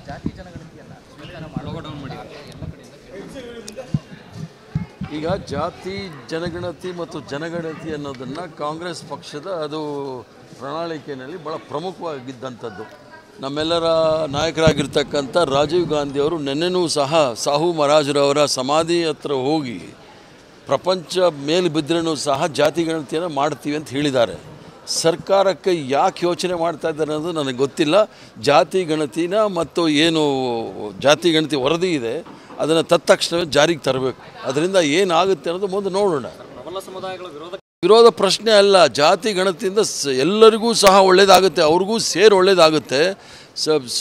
ಜಾತಿ ಜನಗಣತಿಯನ್ನು ಸ್ವೀಕಾರ ಮಾಡಿ ಈಗ ಜಾತಿ ಜನಗಣತಿ ಮತ್ತು ಜನಗಣತಿ ಅನ್ನೋದನ್ನು ಕಾಂಗ್ರೆಸ್ ಪಕ್ಷದ ಅದು ಪ್ರಣಾಳಿಕೆಯಲ್ಲಿ ಭಾಳ ಪ್ರಮುಖವಾಗಿದ್ದಂಥದ್ದು. ನಮ್ಮೆಲ್ಲರ ನಾಯಕರಾಗಿರ್ತಕ್ಕಂಥ ರಾಜೀವ್ ಗಾಂಧಿಯವರು ನೆನ್ನೆನೂ ಸಹ ಸಾಹು ಮಹಾರಾಜರವರ ಸಮಾಧಿ ಹತ್ರ ಹೋಗಿ ಪ್ರಪಂಚ ಮೇಲೆ ಬಿದ್ದರೂ ಸಹ ಜಾತಿ ಗಣತಿಯನ್ನು ಮಾಡ್ತೀವಿ ಅಂತ ಹೇಳಿದ್ದಾರೆ. ಸರ್ಕಾರಕ್ಕೆ ಯಾಕೆ ಯೋಚನೆ ಮಾಡ್ತಾ ಇದ್ದಾರೆ ಅನ್ನೋದು ನನಗೆ ಗೊತ್ತಿಲ್ಲ. ಜಾತಿ ಗಣತಿನ ಮತ್ತು ಏನು ಜಾತಿ ಗಣತಿ ವರದಿ ಇದೆ ಅದನ್ನು ತತ್ಕ್ಷಣವೇ ಜಾರಿಗೆ ತರಬೇಕು. ಅದರಿಂದ ಏನಾಗುತ್ತೆ ಅನ್ನೋದು ಮುಂದೆ ನೋಡೋಣ. ವಿರೋಧ ಪ್ರಶ್ನೆ ಅಲ್ಲ. ಜಾತಿ ಗಣತಿಯಿಂದ ಎಲ್ಲರಿಗೂ ಸಹ ಒಳ್ಳೆಯದಾಗುತ್ತೆ, ಅವ್ರಿಗೂ ಸೇರಿ ಒಳ್ಳೆಯದಾಗುತ್ತೆ.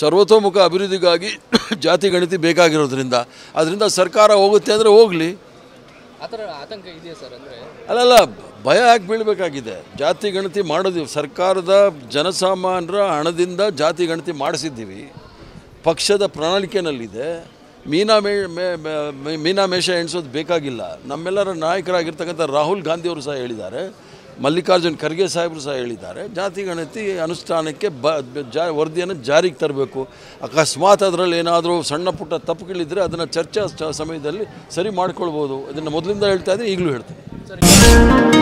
ಸರ್ವತೋಮುಖ ಅಭಿವೃದ್ಧಿಗಾಗಿ ಜಾತಿ ಗಣತಿ ಬೇಕಾಗಿರೋದ್ರಿಂದ ಅದರಿಂದ ಸರ್ಕಾರ ಹೋಗುತ್ತೆ ಅಂದರೆ ಹೋಗಲಿ. ಆತಂಕ ಇದೆಯಾ ಸರ್? ಅಂದರೆ ಅಲ್ಲಲ್ಲ, ಭಯ ಯಾಕೆ ಬೀಳಬೇಕಾಗಿದೆ? ಜಾತಿ ಗಣತಿ ಮಾಡೋದು ಸರ್ಕಾರದ ಜನಸಾಮಾನ್ಯರ ಹಣದಿಂದ ಜಾತಿ ಗಣತಿ ಮಾಡಿಸಿದ್ದೀವಿ. ಪಕ್ಷದ ಪ್ರಣಾಳಿಕೆಯಲ್ಲಿದೆ. ಮೀನಾಮೇಷ ಎಣಿಸೋದು ಬೇಕಾಗಿಲ್ಲ. ನಮ್ಮೆಲ್ಲರ ನಾಯಕರಾಗಿರ್ತಕ್ಕಂಥ ರಾಹುಲ್ ಗಾಂಧಿಯವರು ಸಹ ಹೇಳಿದ್ದಾರೆ, ಮಲ್ಲಿಕಾರ್ಜುನ್ ಖರ್ಗೆ ಸಾಹೇಬರು ಸಹ ಹೇಳಿದ್ದಾರೆ, ಜಾತಿ ಗಣತಿ ಅನುಷ್ಠಾನಕ್ಕೆ ವರದಿಯನ್ನು ಜಾರಿಗೆ ತರಬೇಕು. ಅಕಸ್ಮಾತ್ ಅದರಲ್ಲಿ ಏನಾದರೂ ಸಣ್ಣ ಪುಟ್ಟ ತಪ್ಪುಗಳಿದ್ದರೆ ಅದನ್ನು ಚರ್ಚಾ ಸಮಯದಲ್ಲಿ ಸರಿ ಮಾಡ್ಕೊಳ್ಬೋದು. ಅದನ್ನು ಮೊದಲಿಂದ ಹೇಳ್ತಾ ಇದ್ದೀನಿ, ಈಗಲೂ ಹೇಳ್ತೀನಿ.